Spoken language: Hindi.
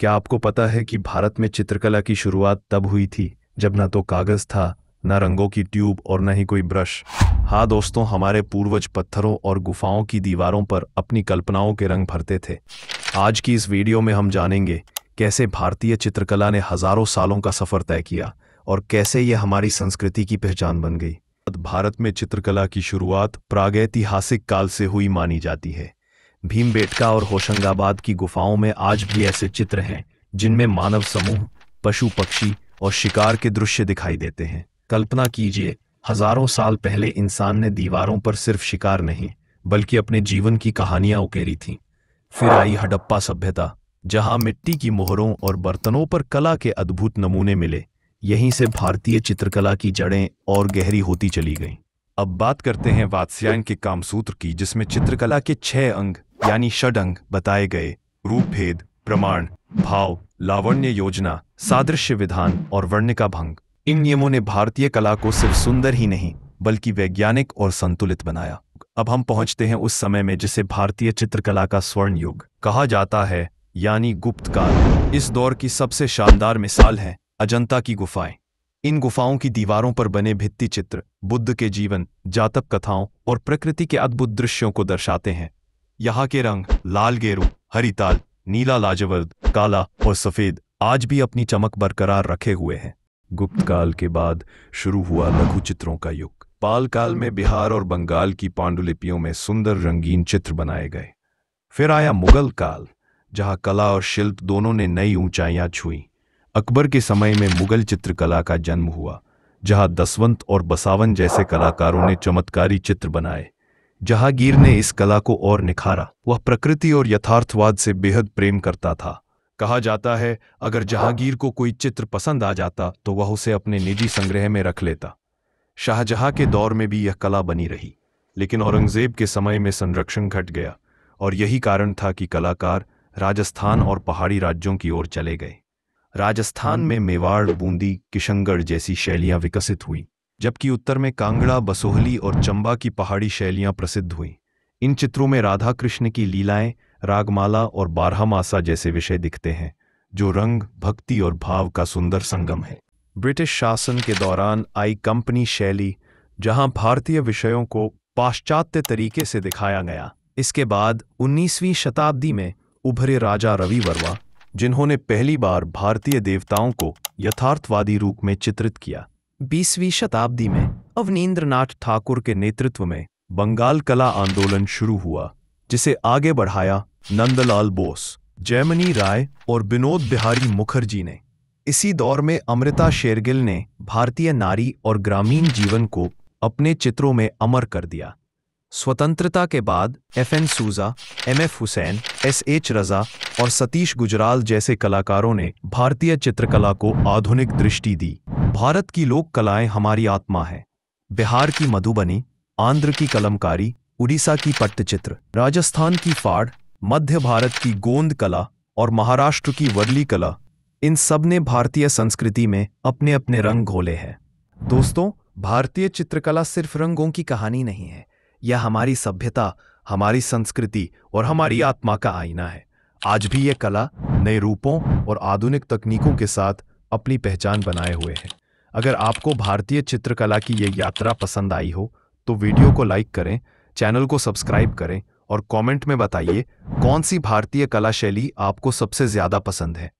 क्या आपको पता है कि भारत में चित्रकला की शुरुआत तब हुई थी जब ना तो कागज था, ना रंगों की ट्यूब और न ही कोई ब्रश। हाँ दोस्तों, हमारे पूर्वज पत्थरों और गुफाओं की दीवारों पर अपनी कल्पनाओं के रंग भरते थे। आज की इस वीडियो में हम जानेंगे कैसे भारतीय चित्रकला ने हजारों सालों का सफर तय किया और कैसे यह हमारी संस्कृति की पहचान बन गई। भारत में चित्रकला की शुरुआत प्रागैतिहासिक काल से हुई मानी जाती है। भीमबेटका और होशंगाबाद की गुफाओं में आज भी ऐसे चित्र हैं जिनमें मानव समूह, पशु पक्षी और शिकार के दृश्य दिखाई देते हैं। कल्पना कीजिए, हजारों साल पहले इंसान ने दीवारों पर सिर्फ शिकार नहीं बल्कि अपने जीवन की कहानियां उकेरी थीं। फिर आई हड़प्पा सभ्यता, जहां मिट्टी की मोहरों और बर्तनों पर कला के अद्भुत नमूने मिले। यहीं से भारतीय चित्रकला की जड़ें और गहरी होती चली गईं। अब बात करते हैं वात्स्यायन के कामसूत्र की, जिसमें चित्रकला के 6 अंग यानी षडंग बताए गए: रूपभेद, प्रमाण, भाव, लावण्य योजना, सादृश्य विधान और वर्णिका भंग। इन नियमों ने भारतीय कला को सिर्फ सुंदर ही नहीं बल्कि वैज्ञानिक और संतुलित बनाया। अब हम पहुंचते हैं उस समय में जिसे भारतीय चित्रकला का स्वर्ण युग कहा जाता है, यानी गुप्त काल। इस दौर की सबसे शानदार मिसाल है अजंता की गुफाएं। इन गुफाओं की दीवारों पर बने भित्ति चित्र बुद्ध के जीवन, जातक कथाओं और प्रकृति के अद्भुत दृश्यों को दर्शाते हैं। यहाँ के रंग लाल गेरू, हरिताल, नीला लाजवर्द, काला और सफेद आज भी अपनी चमक बरकरार रखे हुए हैं। गुप्त काल के बाद शुरू हुआ लघु चित्रों का युग। पाल काल में बिहार और बंगाल की पांडुलिपियों में सुंदर रंगीन चित्र बनाए गए। फिर आया मुगल काल, जहां कला और शिल्प दोनों ने नई ऊंचाइयां छुई। अकबर के समय में मुगल चित्रकला का जन्म हुआ, जहां दसवंत और बसावन जैसे कलाकारों ने चमत्कारी चित्र बनाए। जहांगीर ने इस कला को और निखारा। वह प्रकृति और यथार्थवाद से बेहद प्रेम करता था। कहा जाता है, अगर जहांगीर को कोई चित्र पसंद आ जाता तो वह उसे अपने निजी संग्रह में रख लेता। शाहजहां के दौर में भी यह कला बनी रही, लेकिन औरंगजेब के समय में संरक्षण घट गया और यही कारण था कि कलाकार राजस्थान और पहाड़ी राज्यों की ओर चले गए। राजस्थान में मेवाड़, बूंदी, किशनगढ़ जैसी शैलियां विकसित हुईं, जबकि उत्तर में कांगड़ा, बसोहली और चंबा की पहाड़ी शैलियां प्रसिद्ध हुईं। इन चित्रों में राधा कृष्ण की लीलाएं, रागमाला और बारहमासा जैसे विषय दिखते हैं, जो रंग, भक्ति और भाव का सुंदर संगम है। ब्रिटिश शासन के दौरान आई कंपनी शैली, जहां भारतीय विषयों को पाश्चात्य तरीके से दिखाया गया। इसके बाद 19वीं शताब्दी में उभरे राजा रवि वर्मा, जिन्होंने पहली बार भारतीय देवताओं को यथार्थवादी रूप में चित्रित किया। 20वीं शताब्दी में अवनींद्रनाथ ठाकुर के नेतृत्व में बंगाल कला आंदोलन शुरू हुआ, जिसे आगे बढ़ाया नंदलाल बोस, जयमनी राय और विनोद बिहारी मुखर्जी ने। इसी दौर में अमृता शेरगिल ने भारतीय नारी और ग्रामीण जीवन को अपने चित्रों में अमर कर दिया। स्वतंत्रता के बाद FN सूजा, MF हुसैन, SH रजा और सतीश गुजराल जैसे कलाकारों ने भारतीय चित्रकला को आधुनिक दृष्टि दी। भारत की लोक कलाएं हमारी आत्मा है। बिहार की मधुबनी, आंध्र की कलमकारी, उड़ीसा की पट्टचित्र, राजस्थान की फाड़, मध्य भारत की गोंद कला और महाराष्ट्र की वर्ली कला, इन सब ने भारतीय संस्कृति में अपने अपने रंग घोले हैं। दोस्तों, भारतीय चित्रकला सिर्फ रंगों की कहानी नहीं है, यह हमारी सभ्यता, हमारी संस्कृति और हमारी आत्मा का आईना है। आज भी यह कला नए रूपों और आधुनिक तकनीकों के साथ अपनी पहचान बनाए हुए है। अगर आपको भारतीय चित्रकला की यह यात्रा पसंद आई हो तो वीडियो को लाइक करें, चैनल को सब्सक्राइब करें और कमेंट में बताइए कौन सी भारतीय कला शैली आपको सबसे ज्यादा पसंद है।